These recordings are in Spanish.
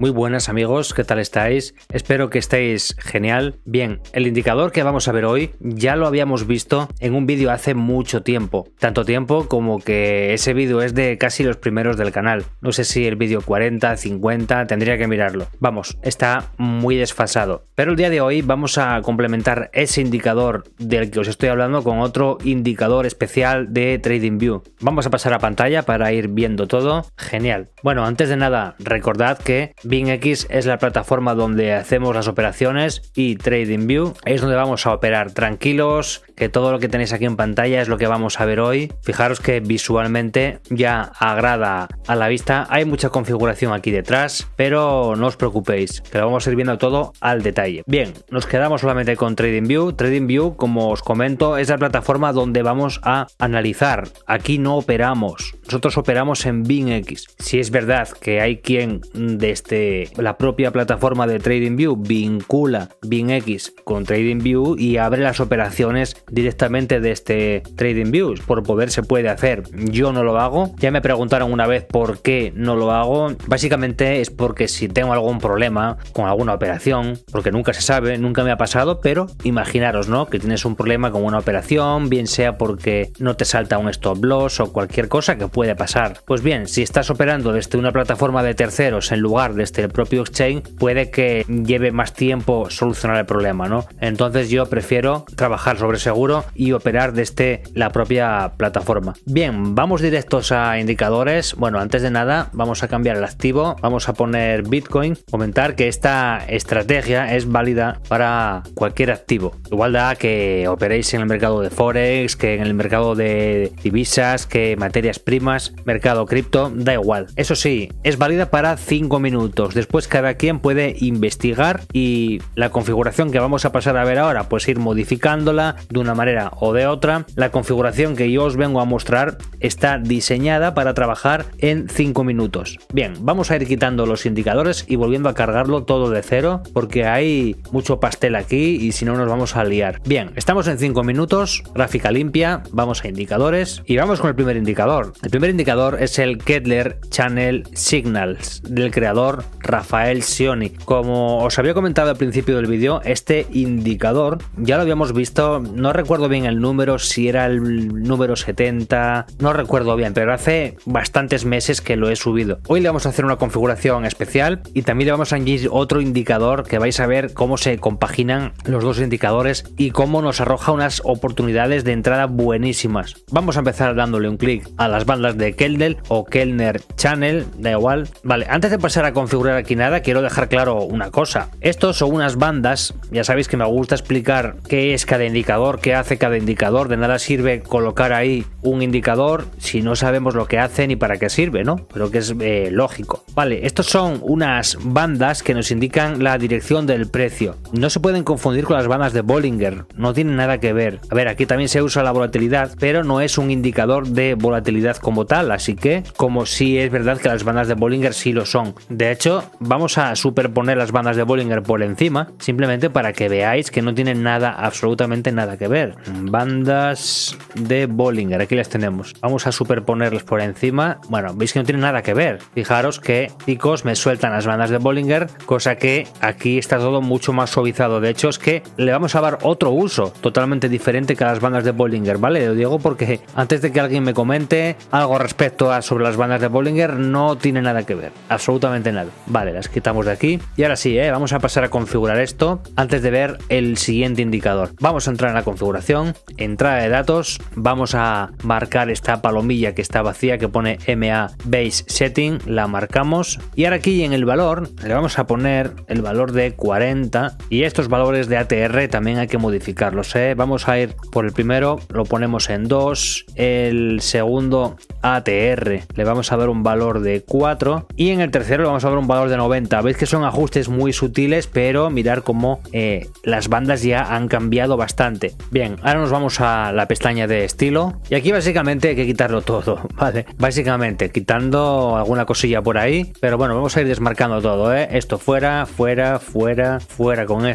Muy buenas amigos, ¿qué tal estáis? Espero que estéis genial. Bien, el indicador que vamos a ver hoy ya lo habíamos visto en un vídeo hace mucho tiempo. Tanto tiempo como que ese vídeo es de casi los primeros del canal. No sé si el vídeo 40, 50, tendría que mirarlo. Vamos, está muy desfasado. Pero el día de hoy vamos a complementar ese indicador del que os estoy hablando con otro indicador especial de TradingView. Vamos a pasar a pantalla para ir viendo todo. Genial. Bueno, antes de nada, recordad que BingX es la plataforma donde hacemos las operaciones y TradingView es donde vamos a operar. Tranquilos, que todo lo que tenéis aquí en pantalla es lo que vamos a ver hoy. Fijaros que visualmente ya agrada a la vista. Hay mucha configuración aquí detrás, pero no os preocupéis, que lo vamos a ir viendo todo al detalle. Bien, nos quedamos solamente con TradingView. TradingView, como os comento, es la plataforma donde vamos a analizar. Aquí no operamos. Nosotros operamos en BingX. Si es verdad que hay quien desde la propia plataforma de TradingView vincula BingX con TradingView y abre las operaciones directamente desde TradingView. Por poder se puede hacer. Yo no lo hago. Ya me preguntaron una vez por qué no lo hago. Básicamente es porque si tengo algún problema con alguna operación, porque nunca se sabe, nunca me ha pasado, pero imaginaros, ¿no? Que tienes un problema con una operación, bien sea porque no te salta un stop loss o cualquier cosa que puede pasar. Pues bien, si estás operando desde una plataforma de terceros en lugar desde el propio exchange, puede que lleve más tiempo solucionar el problema, ¿no? Entonces yo prefiero trabajar sobre seguro y operar desde la propia plataforma. Bien, vamos directos a indicadores. Bueno, antes de nada vamos a cambiar el activo, vamos a poner Bitcoin. Comentar que esta estrategia es válida para cualquier activo. Igual da que operéis en el mercado de Forex, que en el mercado de divisas, que materias primas, mercado cripto, da igual. Eso sí, es válida para 5 minutos. Después cada quien puede investigar y la configuración que vamos a pasar a ver ahora, pues ir modificándola de una manera o de otra. La configuración que yo os vengo a mostrar está diseñada para trabajar en 5 minutos. Bien, vamos a ir quitando los indicadores y volviendo a cargarlo todo de cero porque hay mucho pastel aquí y si no nos vamos a liar. Bien, estamos en 5 minutos, gráfica limpia, vamos a indicadores y vamos con el primer indicador. El primer indicador es el Kettler Channel Signals del creador Rafael Cioni. Como os había comentado al principio del vídeo, este indicador ya lo habíamos visto, no recuerdo bien el número, si era el número 70, no recuerdo bien, pero hace bastantes meses que lo he subido. Hoy le vamos a hacer una configuración especial y también le vamos a añadir otro indicador que vais a ver cómo se compaginan los dos indicadores y cómo nos arroja unas oportunidades de entrada buenísimas. Vamos a empezar dándole un clic a las bandas de Kettler o Kettler Channel, da igual. Vale, antes de pasar a configurar aquí nada, quiero dejar claro una cosa. Estos son unas bandas, ya sabéis que me gusta explicar qué es cada indicador, qué hace cada indicador. De nada sirve colocar ahí un indicador si no sabemos lo que hace ni para qué sirve, ¿no? Pero que es lógico. Vale, estos son unas bandas que nos indican la dirección del precio. No se pueden confundir con las bandas de Bollinger, no tienen nada que ver. A ver, aquí también se usa la volatilidad, pero no es un indicador de volatilidad como tal, así que como sí es verdad que las bandas de Bollinger sí lo son. De hecho, vamos a superponer las bandas de Bollinger por encima, simplemente para que veáis que no tienen nada, absolutamente nada que ver. Bandas de Bollinger, aquí las tenemos. Vamos a superponerlas por encima. Bueno, veis que no tienen nada que ver. Fijaros que picos me sueltan las bandas de Bollinger, cosa que aquí está todo mucho más suavizado. De hecho, es que le vamos a dar otro uso totalmente diferente que a las bandas de Bollinger, ¿vale? Lo digo porque antes de que alguien me comente algo respecto a sobre las bandas de Bollinger, no tiene nada que ver, absolutamente nada. Vale, las quitamos de aquí y ahora sí, vamos a pasar a configurar esto antes de ver el siguiente indicador. Vamos a entrar en la configuración, entrada de datos, vamos a marcar esta palomilla que está vacía que pone MA Base Setting, la marcamos y ahora aquí en el valor le vamos a poner el valor de 40 y estos valores de ATR también hay que modificarlos. Vamos a ir por el primero, lo ponemos en 2, el segundo ATR le vamos a dar un valor de 4 y en el tercero le vamos a dar un valor de 90. Veis que son ajustes muy sutiles, pero mirar cómo las bandas ya han cambiado bastante. Bien, ahora nos vamos a la pestaña de estilo y aquí básicamente hay que quitarlo todo, ¿vale? Básicamente quitando alguna cosilla por ahí, pero bueno, vamos a ir desmarcando todo, esto fuera, fuera, fuera, fuera con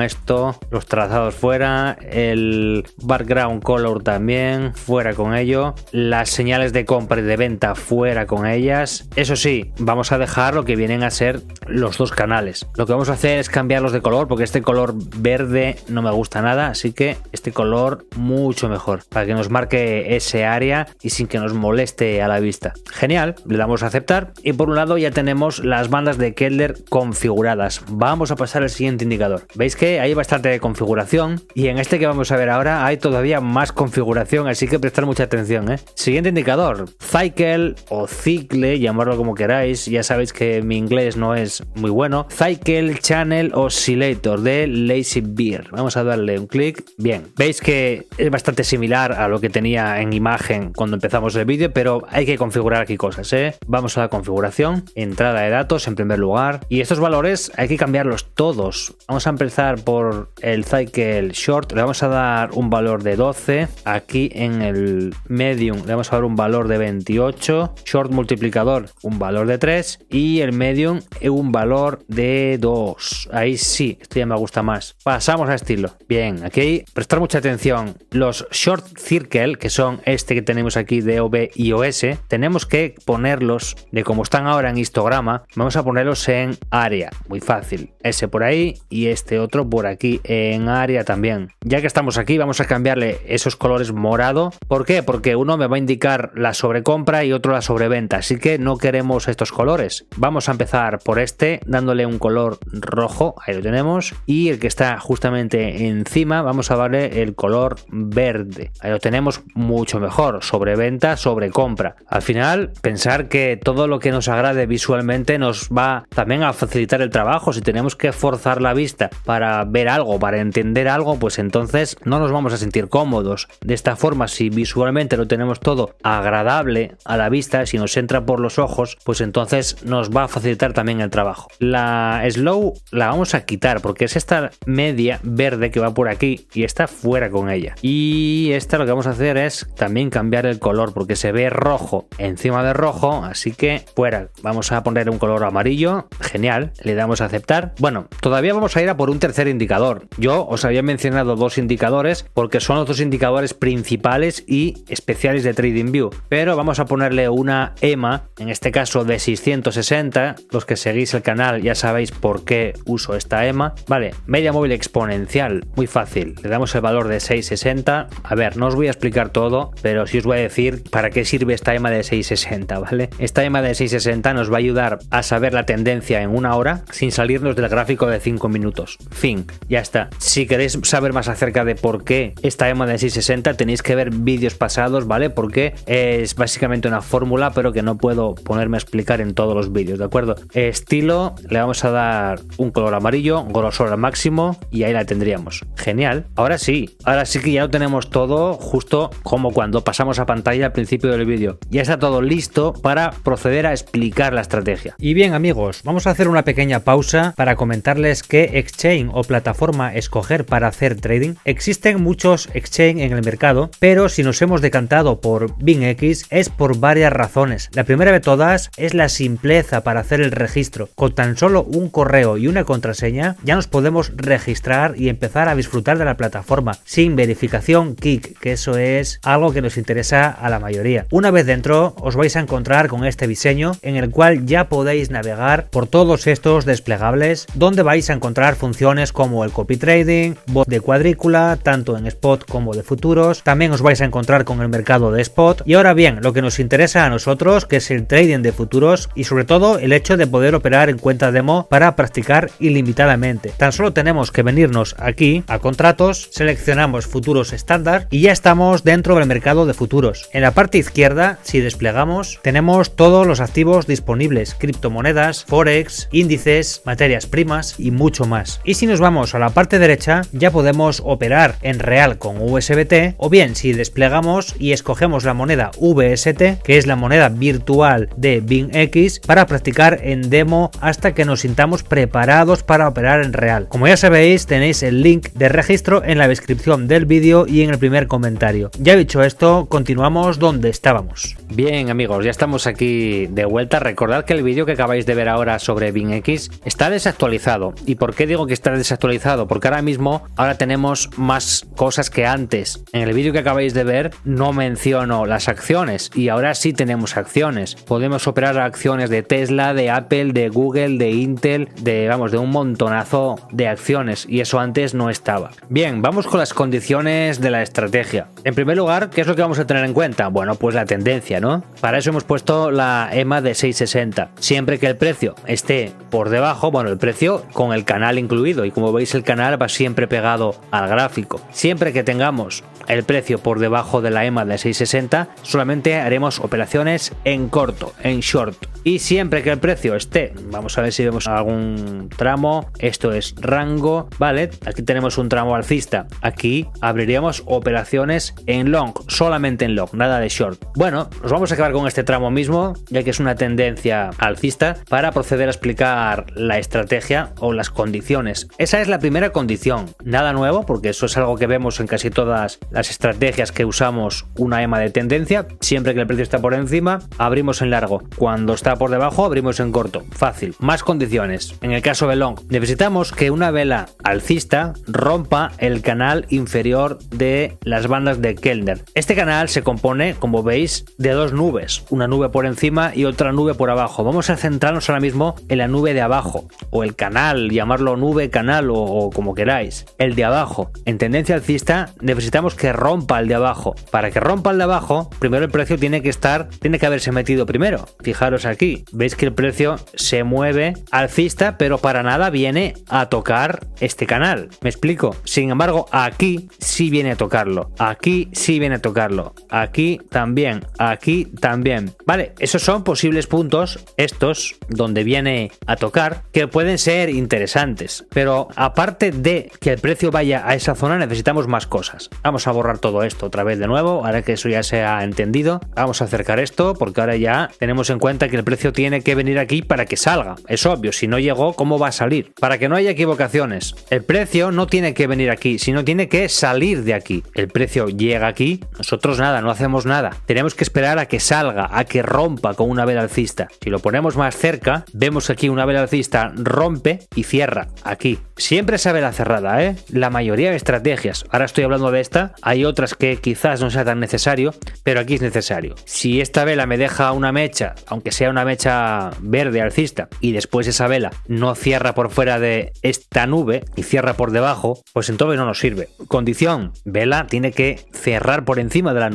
esto, los trazados fuera, el background color también, fuera con ello, las señales funciones de compra y de venta fuera con ellas. Eso sí, vamos a dejar lo que vienen a ser los dos canales. Lo que vamos a hacer es cambiarlos de color, porque este color verde no me gusta nada, así que este color mucho mejor, para que nos marque ese área y sin que nos moleste a la vista. Genial, le damos a aceptar y por un lado ya tenemos las bandas de Keldr configuradas. Vamos a pasar al siguiente indicador. Veis que hay bastante configuración y en este que vamos a ver ahora hay todavía más configuración, así que prestar mucha atención, ¿eh? Siguiente indicador, Cycle o Cicle, llamarlo como queráis, ya sabéis que mi inglés no es muy bueno. Cycle Channel Oscillator de Lazy Bear. Vamos a darle un clic. Bien, veis que es bastante similar a lo que tenía en imagen cuando empezamos el vídeo, pero hay que configurar aquí cosas, ¿eh? Vamos a la configuración, entrada de datos en primer lugar, y estos valores hay que cambiarlos todos. Vamos a empezar por el Cycle Short, le vamos a dar un valor de 12, aquí en el Medium le vamos a dar un valor de 28, Short multiplicador un valor de 3 y el Medium un valor de 2. Ahí sí, esto ya me gusta más. Pasamos a estilo. Bien, aquí prestar mucha atención. Los Short Circle, que son este que tenemos aquí de OV y OS, tenemos que ponerlos de como están ahora en histograma, vamos a ponerlos en área. Muy fácil. Ese por ahí y este otro por aquí en área también. Ya que estamos aquí, vamos a cambiarle esos colores morado. ¿Por qué? Porque uno me va a indicar la sobrecompra y otro la sobreventa, así que no queremos estos colores. Vamos a empezar por este dándole un color rojo, ahí lo tenemos, y el que está justamente encima vamos a darle el color verde, ahí lo tenemos mucho mejor, sobreventa, sobrecompra. Al final, pensar que todo lo que nos agrade visualmente nos va también a facilitar el trabajo. Si tenemos que forzar la vista para ver algo, para entender algo, pues entonces no nos vamos a sentir cómodos. De esta forma, si visualmente lo tenemos todo agradable a la vista, si nos entra por los ojos, pues entonces nos va a facilitar también el trabajo. La Slow la vamos a quitar porque es esta media verde que va por aquí y está fuera con ella. Y esta lo que vamos a hacer es también cambiar el color porque se ve rojo encima de rojo, así que fuera. Vamos a poner un color amarillo. Genial, le damos a aceptar. Bueno, todavía vamos a ir a por un tercer indicador. Yo os había mencionado dos indicadores porque son los dos indicadores principales y especiales de TradingView, pero vamos a ponerle una EMA, en este caso de 660. Los que seguís el canal ya sabéis por qué uso esta EMA. Vale, media móvil exponencial, muy fácil. Le damos el valor de 660. A ver, no os voy a explicar todo, pero sí os voy a decir para qué sirve esta EMA de 660, ¿vale? Esta EMA de 660 nos va a ayudar a saber la tendencia en una hora sin salirnos del gráfico de 5 minutos. Fin, ya está. Si queréis saber más acerca de por qué esta EMA de 660, tenéis que ver vídeos pasados, ¿vale? Porque es básicamente una fórmula, pero que no puedo ponerme a explicar en todos los vídeos, ¿de acuerdo? Estilo, le vamos a dar un color amarillo, grosor al máximo y ahí la tendríamos. Genial. Ahora sí que ya lo tenemos todo justo como cuando pasamos a pantalla al principio del vídeo. Ya está todo listo para proceder a explicar la estrategia. Y bien amigos, vamos a hacer una pequeña pausa para comentarles qué exchange o plataforma escoger para hacer trading. Existen muchos exchange en el mercado, pero si nos hemos decantado por BingX es por varias razones. La primera de todas es la simpleza para hacer el registro. Con tan solo un correo y una contraseña ya nos podemos registrar y empezar a disfrutar de la plataforma sin verificación KIC, que eso es algo que nos interesa a la mayoría. Una vez dentro os vais a encontrar con este diseño en el cual ya podéis navegar por todos estos desplegables, donde vais a encontrar funciones como el copy trading, bot de cuadrícula, tanto en spot como de futuros. También os vais a encontrar con el mercado de spot. Y ahora bien, lo que nos interesa a nosotros, que es el trading de futuros y sobre todo el hecho de poder operar en cuenta demo para practicar ilimitadamente. Tan solo tenemos que venirnos aquí a contratos, seleccionamos futuros estándar y ya estamos dentro del mercado de futuros. En la parte izquierda, si desplegamos, tenemos todos los activos disponibles: criptomonedas, forex, índices, materias primas y mucho más. Y si nos vamos a la parte derecha, ya podemos operar en real con USBT, o bien si desplegamos y escogemos la moneda VST, que es la moneda virtual de BingX, para practicar en demo hasta que nos sintamos preparados para operar en real. Como ya sabéis, tenéis el link de registro en la descripción del vídeo y en el primer comentario. Ya dicho esto, continuamos donde estábamos. Bien amigos, ya estamos aquí de vuelta. Recordad que el vídeo que acabáis de ver ahora sobre BingX está desactualizado. ¿Y por qué digo que está desactualizado? Porque ahora tenemos más cosas que antes. En el vídeo que acabáis de ver no menciono las las acciones y ahora sí tenemos acciones. Podemos operar acciones de Tesla, de Apple, de Google, de Intel, de un montonazo de acciones y eso antes no estaba. Bien, vamos con las condiciones de la estrategia. En primer lugar, ¿qué es lo que vamos a tener en cuenta? Bueno, pues la tendencia, ¿no? Para eso hemos puesto la EMA de 660. Siempre que el precio esté por debajo, bueno, el precio con el canal incluido, y como veis el canal va siempre pegado al gráfico. Siempre que tengamos el precio por debajo de la EMA de 660, solamente haremos operaciones en corto, en short. Y siempre que el precio esté, vamos a ver si vemos algún tramo, esto es rango, ¿vale? Aquí tenemos un tramo alcista, aquí abriríamos operaciones en long, solamente en long, nada de short. Bueno, nos vamos a quedar con este tramo mismo, ya que es una tendencia alcista, para proceder a explicar la estrategia o las condiciones. Esa es la primera condición, nada nuevo, porque eso es algo que vemos en casi todas las estrategias que usamos una EMA de tendencia. Siempre que el precio está por encima, abrimos en largo. Cuando está por debajo, abrimos en corto. Fácil. Más condiciones. En el caso de long, necesitamos que una vela alcista rompa el canal inferior de las bandas de Kellner. Este canal se compone, como veis, de dos nubes. Una nube por encima y otra nube por abajo. Vamos a centrarnos ahora mismo en la nube de abajo, o el canal, llamarlo nube, canal o como queráis. El de abajo. En tendencia alcista necesitamos que rompa el de abajo. Para que rompa el de abajo, primero el precio tiene que haberse metido primero. Fijaros aquí, veis que el precio se mueve alcista, pero para nada viene a tocar este canal. ¿Me explico? Sin embargo, aquí sí viene a tocarlo. Aquí sí viene a tocarlo. Aquí también. Aquí también. Vale, esos son posibles puntos, estos, donde viene a tocar, que pueden ser interesantes. Pero aparte de que el precio vaya a esa zona, necesitamos más cosas. Vamos a borrar todo esto otra vez de nuevo, ahora que eso ya se ha entendido. Vamos a acercar esto, porque ahora ya tenemos en cuenta que el precio tiene que venir aquí para que salga. Es obvio, si no llegó, ¿cómo va a salir? Para que no haya equivocaciones, el precio no tiene que venir aquí, sino tiene que salir de aquí. El precio llega aquí, nosotros nada, no hacemos nada. Tenemos que esperar a que salga, a que rompa con una vela alcista. Si lo ponemos más cerca, vemos aquí una vela alcista rompe y cierra aquí. Siempre esa vela cerrada, ¿eh? La mayoría de estrategias. Ahora estoy hablando de esta, hay otras que quizás no sea tan necesario, pero aquí es necesario. Si esta vela me deja una mecha, aunque sea una mecha verde alcista, y después esa vela no cierra por fuera de esta nube y cierra por debajo, pues entonces no nos sirve. Condición, vela tiene que cerrar por encima de la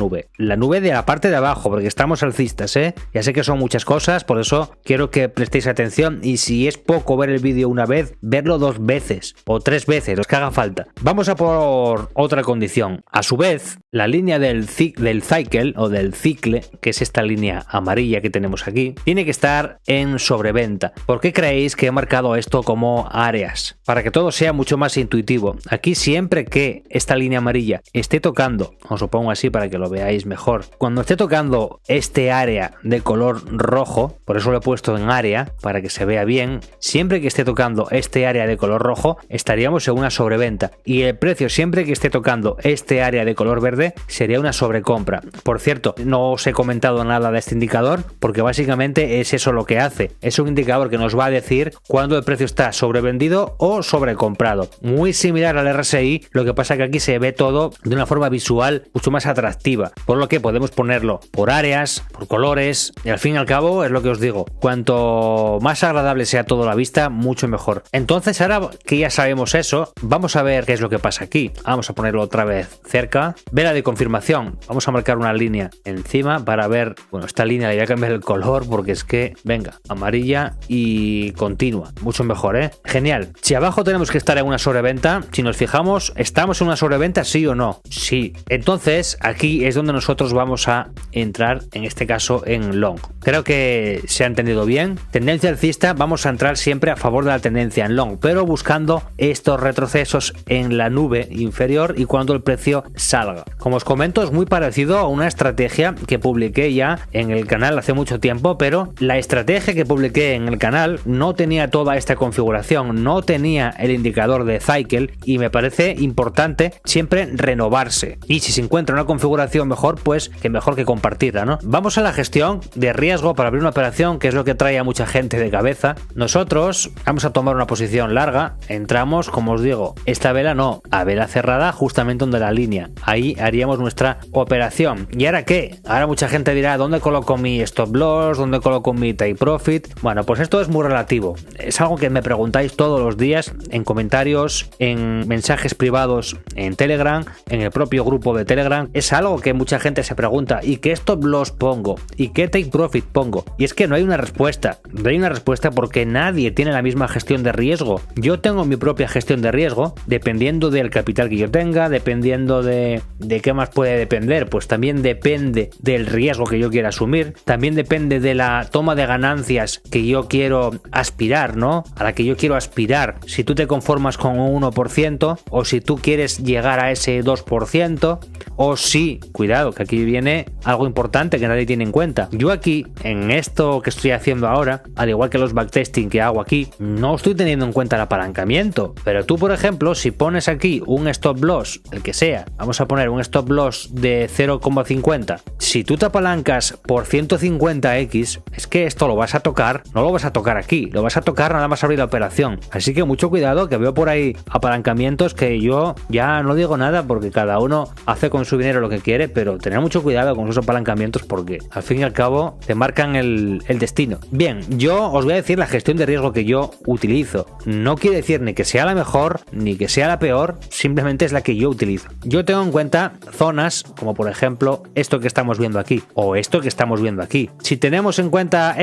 nube de la parte de abajo, porque estamos alcistas, ¿eh? Ya sé que son muchas cosas, por eso quiero que prestéis atención, y si es poco ver el vídeo una vez, verlo 2 veces o 3 veces, los que haga falta. Vamos a por otra condición. A su vez, la línea del cycle o del cicle, que es esta línea amarilla que tenemos aquí, tiene que estar en sobreventa. ¿Por qué creéis que he marcado esto como áreas? Para que todo sea mucho más intuitivo. Aquí siempre que esta línea amarilla esté tocando, os lo pongo así para que lo veáis mejor, cuando esté tocando este área de color rojo, por eso lo he puesto en área para que se vea bien, siempre que esté tocando este área de color rojo estaríamos en una sobreventa, y el precio siempre que esté tocando este área de color verde sería una sobrecompra. Por cierto, no os he comentado nada de este indicador porque básicamente es eso lo que hace. Es un indicador que nos va a decir cuando el precio está sobrevendido o sobrecomprado. Muy similar al RSI, lo que pasa que aquí se ve todo de una forma visual mucho más atractiva, por lo que podemos ponerlo por áreas, por colores, y al fin y al cabo es lo que os digo, cuanto más agradable sea todo a la vista, mucho mejor. Entonces, ahora que ya sabemos eso, vamos a ver qué es lo que pasa aquí. Vamos a ponerlo otra vez cerca, vela de confirmación, vamos a marcar una línea encima para ver, bueno, esta línea le voy a cambiar el color porque es que, venga, amarilla y continua, mucho mejor, ¿eh? Genial. Si abajo tenemos que estar en una sobreventa, si nos fijamos, ¿estamos en una sobreventa sí o no? Sí. Entonces, aquí es donde nosotros vamos a entrar, en este caso, en long. Creo que se ha entendido bien. Tendencia alcista, vamos a entrar siempre a favor de la tendencia en long, pero buscando estos retrocesos en la nube inferior y cuando el precio salga. Como os comento, es muy parecido a una estrategia que publiqué ya en el canal hace mucho tiempo, pero la estrategia que publiqué en el canal no tenía toda esta configuración, no tenía el indicador de cycle, y me parece importante siempre renovarse, y si se encuentra una configuración mejor, pues que mejor que compartirla, ¿no? Vamos a la gestión de riesgo para abrir una operación, que es lo que trae a mucha gente de cabeza. Nosotros vamos a tomar una posición larga, entramos, como os digo, esta vela no, a vela cerrada justamente donde la línea, ahí haríamos nuestra operación, y ¿Y ahora qué? Ahora mucha gente dirá, ¿dónde coloco mi stop loss? ¿Dónde coloco mi take profit? Bueno, pues esto es muy relativo. Es algo que me preguntáis todos los días en comentarios, en mensajes privados en Telegram, en el propio grupo de Telegram. Es algo que mucha gente se pregunta, ¿y qué stop loss pongo? ¿Y qué take profit pongo? Y es que no hay una respuesta. No hay una respuesta porque nadie tiene la misma gestión de riesgo. Yo tengo mi propia gestión de riesgo, dependiendo del capital que yo tenga, dependiendo de qué más puede depender, pues también depende del riesgo que yo quiera asumir, también depende de la toma de ganancias que yo quiero aspirar, ¿no? A la que yo quiero aspirar. Si tú te conformas con un 1% o si tú quieres llegar a ese 2%, o si, cuidado, que aquí viene algo importante que nadie tiene en cuenta. Yo aquí, en esto que estoy haciendo ahora, al igual que los backtesting que hago aquí, no estoy teniendo en cuenta el apalancamiento. Pero tú, por ejemplo, si pones aquí un stop loss, el que sea, vamos a poner un stop loss de 0,50. Si tú te apalancas por 150x, es que esto lo vas a tocar, no lo vas a tocar aquí, lo vas a tocar nada más abrir la operación. Así que mucho cuidado, que veo por ahí apalancamientos que yo ya no digo nada porque cada uno hace con su dinero lo que quiere, pero tener mucho cuidado con esos apalancamientos porque al fin y al cabo te marcan el destino. Bien, yo os voy a decir la gestión de riesgo que yo utilizo. No quiere decir ni que sea la mejor ni que sea la peor, simplemente es la que yo utilizo. Yo tengo en cuenta zonas como por ejemplo esto que estamos viendo aquí o esto que estamos viendo aquí. Si tenemos en cuenta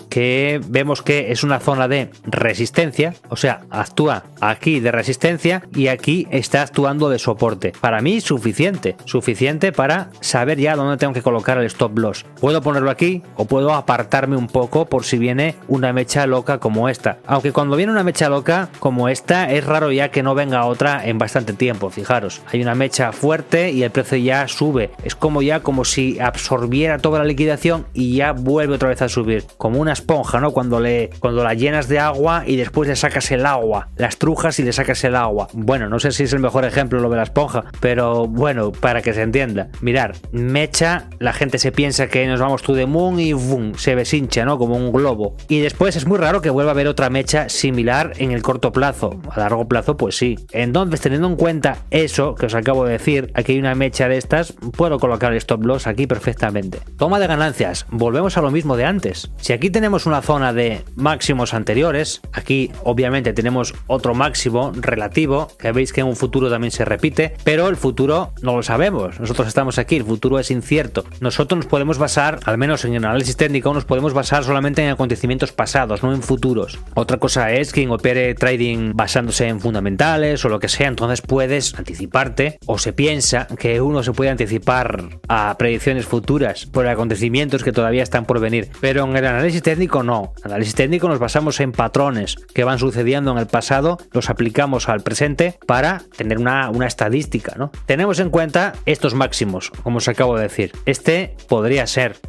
que vemos que es una zona de resistencia, o sea, actúa aquí de resistencia y aquí está actuando de soporte. Para mí suficiente para saber ya dónde tengo que colocar el stop loss. Puedo ponerlo aquí o puedo apartarme un poco por si viene una mecha loca como esta. Aunque cuando viene una mecha loca como esta es raro ya que no venga otra en bastante tiempo. Fijaros, hay una mecha fuerte y el precio ya sube. Es como si absorbiera toda la liquidación y ya vuelve otra vez a subir. Como una esponja, ¿no? Cuando la llenas de agua y después le sacas el agua. La estrujas y le sacas el agua. Bueno, no sé si es el mejor ejemplo lo de la esponja, pero bueno, para que se entienda. Mirar, mecha, la gente se piensa que nos vamos to the moon y boom, se deshincha, ¿no? Como un globo. Y después es muy raro que vuelva a haber otra mecha similar en el corto plazo. A largo plazo, pues sí. Entonces, teniendo en cuenta eso que os acabo de decir, aquí hay una mecha de estas, puedo colocar el stop loss aquí perfectamente. Toma de ganancias, volvemos a lo mismo de antes. Si aquí tenemos una zona de máximos anteriores, aquí obviamente tenemos otro máximo relativo, que veis que en un futuro también se repite, pero el futuro no lo sabemos. Nosotros estamos aquí, el futuro es incierto. Nosotros nos podemos basar, al menos en el análisis técnico, nos podemos basar solamente en acontecimientos pasados, no en futuros. Otra cosa es quien opere trading basándose en fundamentales o lo que sea, entonces puedes anticiparte, o se piensa que uno se puede anticipar a predicciones futuras por acontecimientos que todavía están por venir, pero en el análisis técnico no. En el análisis técnico nos basamos en patrones que van sucediendo en el pasado, los aplicamos al presente para tener una estadística, ¿no? Tenemos en cuenta estos máximos, como os acabo de decir.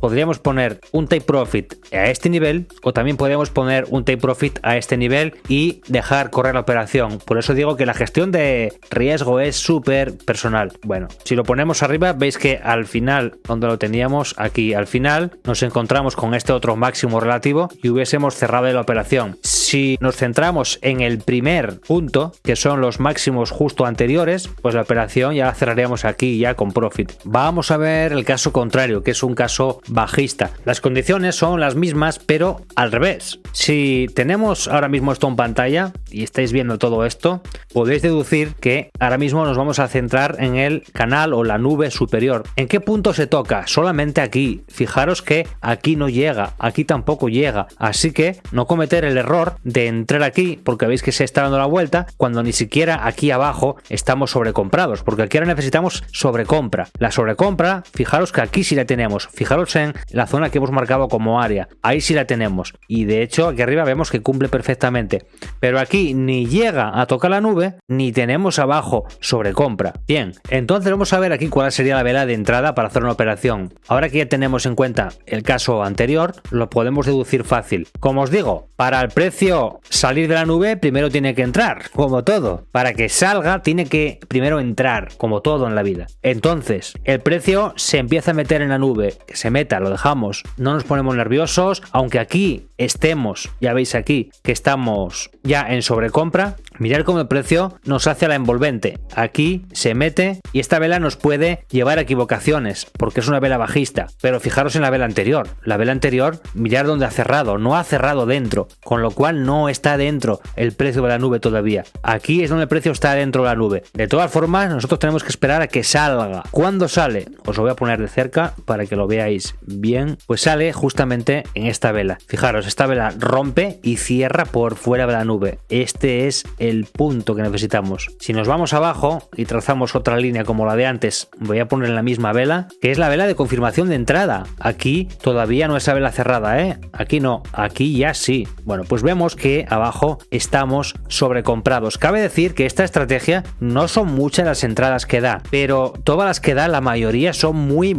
Podríamos poner un take profit a este nivel o también podríamos poner un take profit a este nivel y dejar correr la operación. Por eso digo que la gestión de riesgo es súper personal. Bueno, si lo ponemos arriba, veis que al final, donde lo teníamos, aquí al final, nos encontramos con este otro máximo relativo y hubiésemos cerrado la operación. Si nos centramos en el primer punto, que son los máximos justo anteriores, pues la operación ya la cerraríamos aquí ya con profit. Vamos a ver el caso contrario, que es un caso bajista. Las condiciones son las mismas, pero al revés. Si tenemos ahora mismo esto en pantalla y estáis viendo todo esto, podéis deducir que ahora mismo nos vamos a centrar en el canal o la nube superior. ¿En qué punto se toca? Solamente aquí. Fijaros que aquí no llega, aquí tampoco llega. Así que no cometer el error de entrar aquí, porque veis que se está dando la vuelta, cuando ni siquiera aquí abajo estamos sobrecomprados, porque aquí ahora necesitamos sobrecompra. La sobrecompra, fijaros que aquí sí la tenemos. Fijaros en la zona que hemos marcado como área. Ahí sí la tenemos. Y de hecho, aquí arriba vemos que cumple perfectamente. Pero aquí ni llega a tocar la nube, ni tenemos abajo sobrecompra. Bien, entonces vamos a ver aquí cuál sería la vela de entrada para hacer una operación. Ahora que ya tenemos en cuenta el caso anterior, lo podemos deducir fácil. Como os digo, para el precio salir de la nube, primero tiene que entrar, como todo. Para que salga, tiene que primero entrar, como todo en la vida. Entonces, el precio se empieza a meter en la nube. Que se meta, lo dejamos. No nos ponemos nerviosos, aunque aquí estemos, ya veis aquí, que estamos ya en sobrecompra. Mirad cómo el precio nos hace la envolvente. Aquí se mete y esta vela nos puede llevar a equivocaciones porque es una vela bajista. Pero fijaros en la vela anterior. La vela anterior, mirad dónde ha cerrado. No ha cerrado dentro, con lo cual no está dentro el precio de la nube todavía. Aquí es donde el precio está dentro de la nube. De todas formas, nosotros tenemos que esperar a que salga. ¿Cuándo sale? Os lo voy a poner de cerca para que lo veáis bien. Pues sale justamente en esta vela. Fijaros, esta vela rompe y cierra por fuera de la nube. Este es el punto que necesitamos. Si nos vamos abajo y trazamos otra línea como la de antes, voy a poner la misma vela, que es la vela de confirmación de entrada. Aquí todavía no es la vela cerrada, ¿eh? Aquí no, aquí ya sí. Bueno, pues vemos que abajo estamos sobrecomprados. Cabe decir que esta estrategia no son muchas las entradas que da, pero todas las que da, la mayoría son muy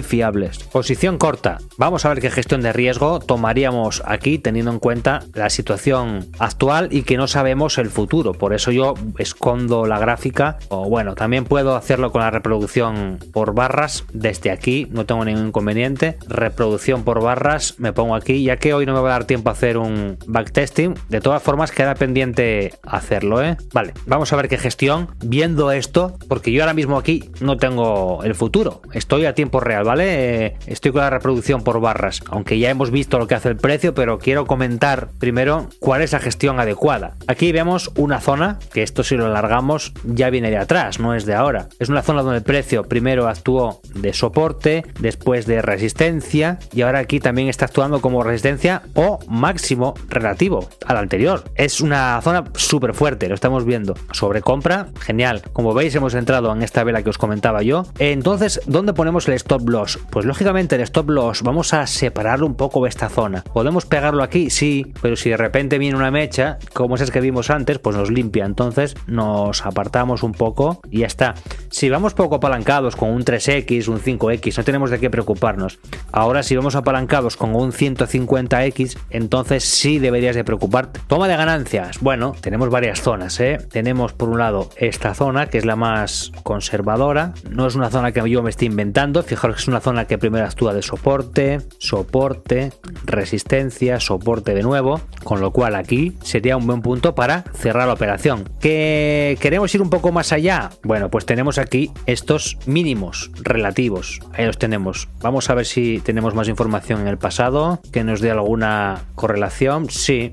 fiables. Posición corta. Vamos a ver qué gestión de riesgo tomaríamos aquí teniendo en cuenta la situación actual y que no sabemos el futuro. Por eso yo escondo la gráfica, o bueno, también puedo hacerlo con la reproducción por barras desde aquí, no tengo ningún inconveniente. Reproducción por barras, me pongo aquí, ya que hoy no me va a dar tiempo a hacer un backtesting. De todas formas queda pendiente hacerlo, ¿eh? Vale, vamos a ver qué gestión viendo esto, porque yo ahora mismo aquí no tengo el futuro, estoy a tiempo real, ¿vale? Estoy con la reproducción por barras, aunque ya hemos visto lo que hace el precio, pero quiero comentar primero cuál es la gestión adecuada. Aquí vemos una zona, que esto si lo alargamos ya viene de atrás, no es de ahora. Es una zona donde el precio primero actuó de soporte, después de resistencia y ahora aquí también está actuando como resistencia o máximo relativo al anterior. Es una zona súper fuerte, lo estamos viendo. Sobrecompra, genial. Como veis hemos entrado en esta vela que os comentaba yo. Entonces, ¿dónde ponemos el stop loss? Pues lógicamente el stop loss vamos a separarlo un poco de esta zona. ¿Podemos pegarlo aquí? Sí, pero si de repente viene una mecha, como esas que vimos antes, pues nos limpia. Entonces nos apartamos un poco y ya está. Si vamos poco apalancados con un 3X, un 5X, no tenemos de qué preocuparnos. Ahora si vamos apalancados con un 150X, entonces sí deberías de preocuparte. Toma de ganancias. Bueno, tenemos varias zonas, ¿eh? Tenemos por un lado esta zona que es la más conservadora. No es una zona que yo me estoy inventando. Fijaros que es una zona que primero actúa de soporte, soporte, resistencia, soporte de nuevo, con lo cual aquí sería un buen punto para cerrar la operación. ¿Que queremos ir un poco más allá? Bueno, pues tenemos aquí estos mínimos relativos. Ahí los tenemos. Vamos a ver si tenemos más información en el pasado que nos dé alguna correlación. Sí.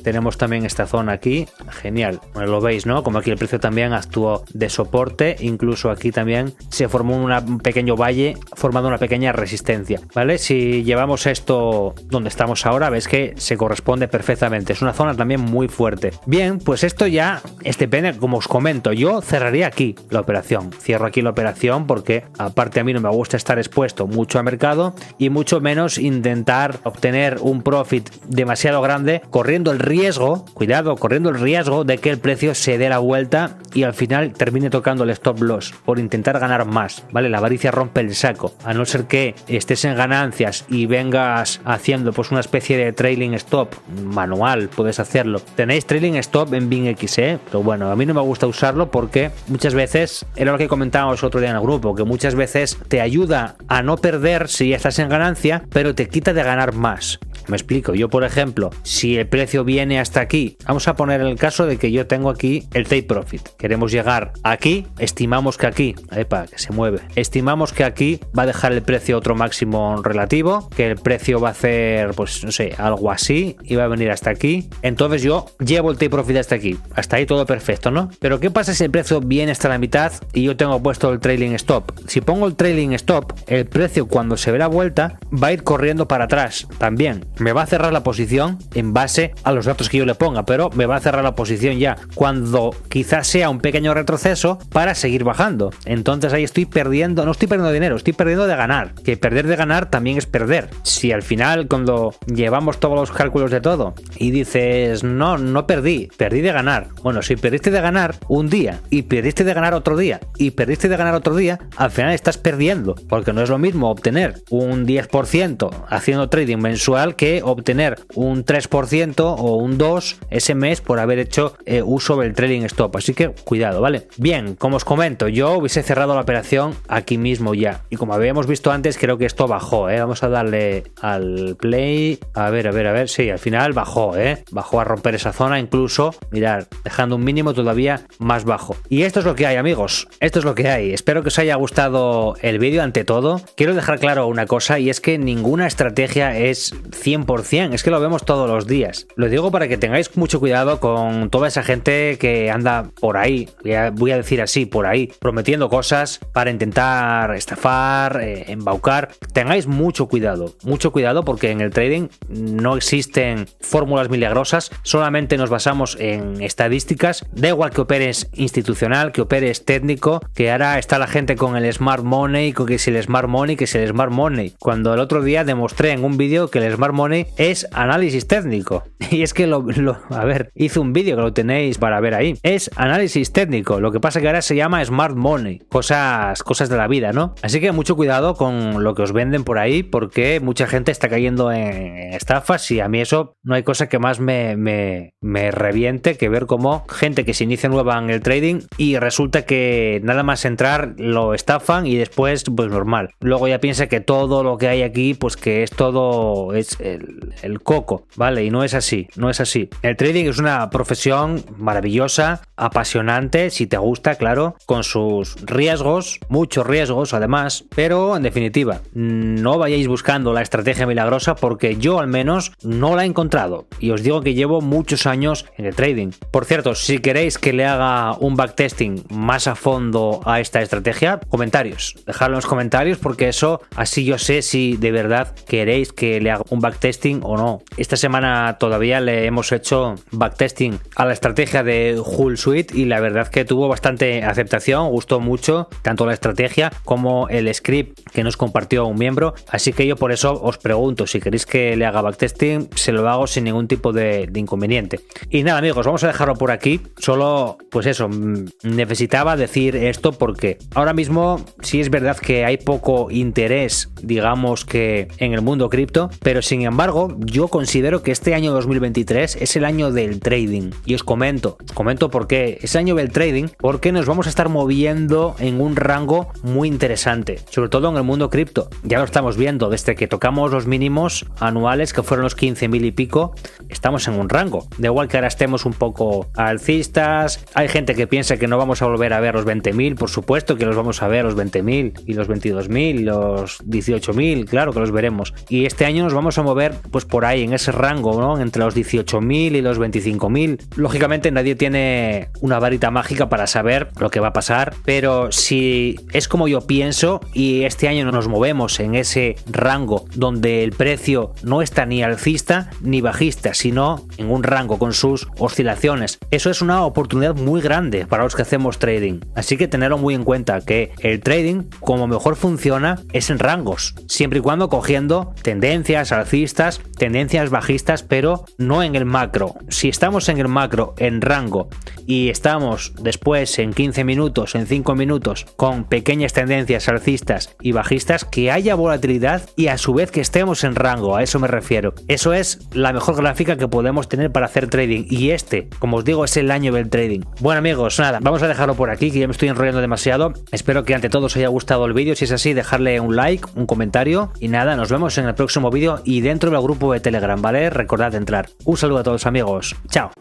Tenemos también esta zona aquí. Genial. Bueno, lo veis, ¿no? Como aquí el precio también actuó de soporte. Incluso aquí también se formó un pequeño valle formando una pequeña resistencia, ¿vale? Si llevamos esto donde estamos ahora, ves que se corresponde perfectamente. Es una zona también muy fuerte. Bien, pues esto ya depende, como os comento, yo cerraría aquí la operación. Cierro aquí la operación porque aparte a mí no me gusta estar expuesto mucho al mercado y mucho menos intentar obtener un profit demasiado grande corriendo el riesgo, cuidado, corriendo el riesgo de que el precio se dé la vuelta y al final termine tocando el stop loss por intentar ganar más, ¿vale? La avaricia rompe el saco, a no ser que estés en ganancias y vengas haciendo pues una especie de trailing stop manual, puedes hacerlo. Tenéis trailing stop en BingX, pero bueno, a mí no me gusta usarlo porque muchas veces, era lo que comentábamos otro día en el grupo, que muchas veces te ayuda a no perder si ya estás en ganancia, pero te quita de ganar más. Me explico, yo por ejemplo, si el precio viene hasta aquí, vamos a poner el caso de que yo tengo aquí el take profit, queremos llegar aquí, estimamos que aquí, que se mueve, estimamos que aquí va a dejar el precio otro máximo relativo, que el precio va a hacer, pues no sé, algo así, y va a venir hasta aquí, entonces yo llevo el take profit hasta aquí, hasta ahí todo perfecto, ¿no? Pero ¿qué pasa si el precio viene hasta la mitad y yo tengo puesto el trailing stop? Si pongo el trailing stop, el precio cuando se ve la vuelta va a ir corriendo para atrás también. Me va a cerrar la posición en base a los datos que yo le ponga, pero me va a cerrar la posición ya cuando quizás sea un pequeño retroceso para seguir bajando. Entonces ahí estoy perdiendo, no estoy perdiendo dinero, estoy perdiendo de ganar, que perder de ganar también es perder. Si al final cuando llevamos todos los cálculos de todo y dices no perdí de ganar, bueno, si perdiste de ganar un día y perdiste de ganar otro día y perdiste de ganar otro día, al final estás perdiendo, porque no es lo mismo obtener un 10% haciendo trading mensual que que obtener un 3% o un 2% ese mes por haber hecho uso del trading stop. Así que cuidado, ¿vale? Bien, como os comento, yo hubiese cerrado la operación aquí mismo ya. Y como habíamos visto antes, creo que esto bajó, ¿eh? Vamos a darle al play. A ver. Sí, al final bajó, ¿eh? Bajó a romper esa zona, incluso, mirad, dejando un mínimo todavía más bajo. Y esto es lo que hay, amigos. Esto es lo que hay. Espero que os haya gustado el vídeo. Ante todo, quiero dejar claro una cosa, y es que ninguna estrategia es 100%. Es que lo vemos todos los días. Lo digo para que tengáis mucho cuidado con toda esa gente que anda por ahí, voy a decir así, por ahí, prometiendo cosas para intentar estafar, embaucar. Tengáis mucho cuidado porque en el trading no existen fórmulas milagrosas, solamente nos basamos en estadísticas. Da igual que operes institucional, que operes técnico, que ahora está la gente con el smart money, que si el smart money, cuando el otro día demostré en un vídeo que el smart money es análisis técnico. Y es que a ver, hice un vídeo que lo tenéis para ver ahí. Es análisis técnico, lo que pasa que ahora se llama smart money, cosas de la vida, ¿no? Así que mucho cuidado con lo que os venden por ahí, porque mucha gente está cayendo en estafas, y a mí eso no hay cosa que más me reviente que ver cómo gente que se inicia nueva en el trading y resulta que nada más entrar lo estafan y después pues normal. Luego ya piensa que todo lo que hay aquí pues que es todo es el coco, ¿vale? Y no es así, no es así. El trading es una profesión maravillosa, apasionante, si te gusta, claro, con sus riesgos, muchos riesgos además, pero en definitiva, no vayáis buscando la estrategia milagrosa, porque yo al menos no la he encontrado, y os digo que llevo muchos años en el trading. Por cierto, si queréis que le haga un backtesting más a fondo a esta estrategia, comentarios, dejadlo en los comentarios, porque eso así yo sé si de verdad queréis que le haga un backtesting o no. Esta semana todavía le hemos hecho backtesting a la estrategia de Hull Suite y la verdad que tuvo bastante aceptación, gustó mucho tanto la estrategia como el script que nos compartió un miembro, así que yo por eso os pregunto, si queréis que le haga backtesting, se lo hago sin ningún tipo de inconveniente. Y nada, amigos, vamos a dejarlo por aquí. Solo pues eso, necesitaba decir esto porque ahora mismo sí es verdad que hay poco interés, digamos, que en el mundo cripto, pero sin embargo yo considero que este año 2023 es el año del trading, y os comento por qué es el año del trading, porque nos vamos a estar moviendo en un rango muy interesante, sobre todo en el mundo cripto. Ya lo estamos viendo, desde que tocamos los mínimos anuales, que fueron los 15.000 y pico, estamos en un rango. Da igual que ahora estemos un poco alcistas, hay gente que piensa que no vamos a volver a ver los 20.000, por supuesto que los vamos a ver, los 20.000 y los 22.000, los 18.000, claro que los veremos. Y este año nos vamos a mover pues por ahí, en ese rango, ¿no? Entre los 18.000 y los 25.000. Lógicamente nadie tiene una varita mágica para saber lo que va a pasar, pero si es como yo pienso y este año nos movemos en ese rango donde el precio no está ni alcista ni bajista, sino en un rango con sus oscilaciones, eso es una oportunidad muy grande para los que hacemos trading. Así que tenerlo muy en cuenta, que el trading como mejor funciona es en rangos, siempre y cuando cogiendo tendencias alcistas, tendencias bajistas, pero no en el macro. Si estamos en el macro en rango y estamos después en 15 minutos, en 5 minutos con pequeñas tendencias alcistas y bajistas, que haya volatilidad y a su vez que estemos en rango, a eso me refiero. Eso es la mejor gráfica que podemos tener para hacer trading, y este, como os digo, es el año del trading. Bueno, amigos, nada, vamos a dejarlo por aquí, que ya me estoy enrollando demasiado. Espero que ante todo os haya gustado el vídeo. Si es así, dejarle un like, un comentario, y nada, nos vemos en el próximo vídeo y dentro del grupo de Telegram, ¿vale? Recordad entrar. Un saludo a todos, amigos. Chao.